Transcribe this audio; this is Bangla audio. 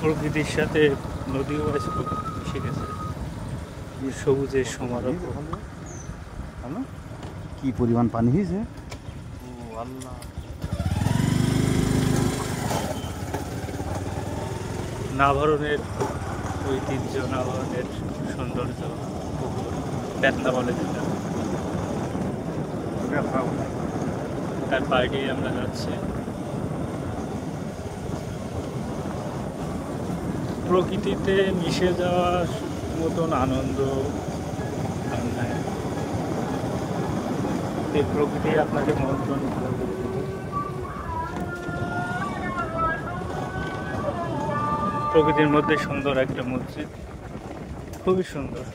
প্রকৃতির সাথে নদীও আছে, মিশে গেছে, সবুজের সমারোহ। কি পরিমাণ পানি হয়েছে! ও আল্লাহ, নাভারণের ঐতিহ্য, নাভারণের সৌন্দর্য, বেতলা বলে যেটা, তার পার্টি আমরা যাচ্ছি। প্রকৃতিতে মিশে যাওয়ার মতন আনন্দ আর নাই। এই প্রকৃতি আপনাকে মন্ত্রণ করে দেবে। প্রকৃতির মধ্যে সুন্দর একটা মসজিদ, খুবই সুন্দর।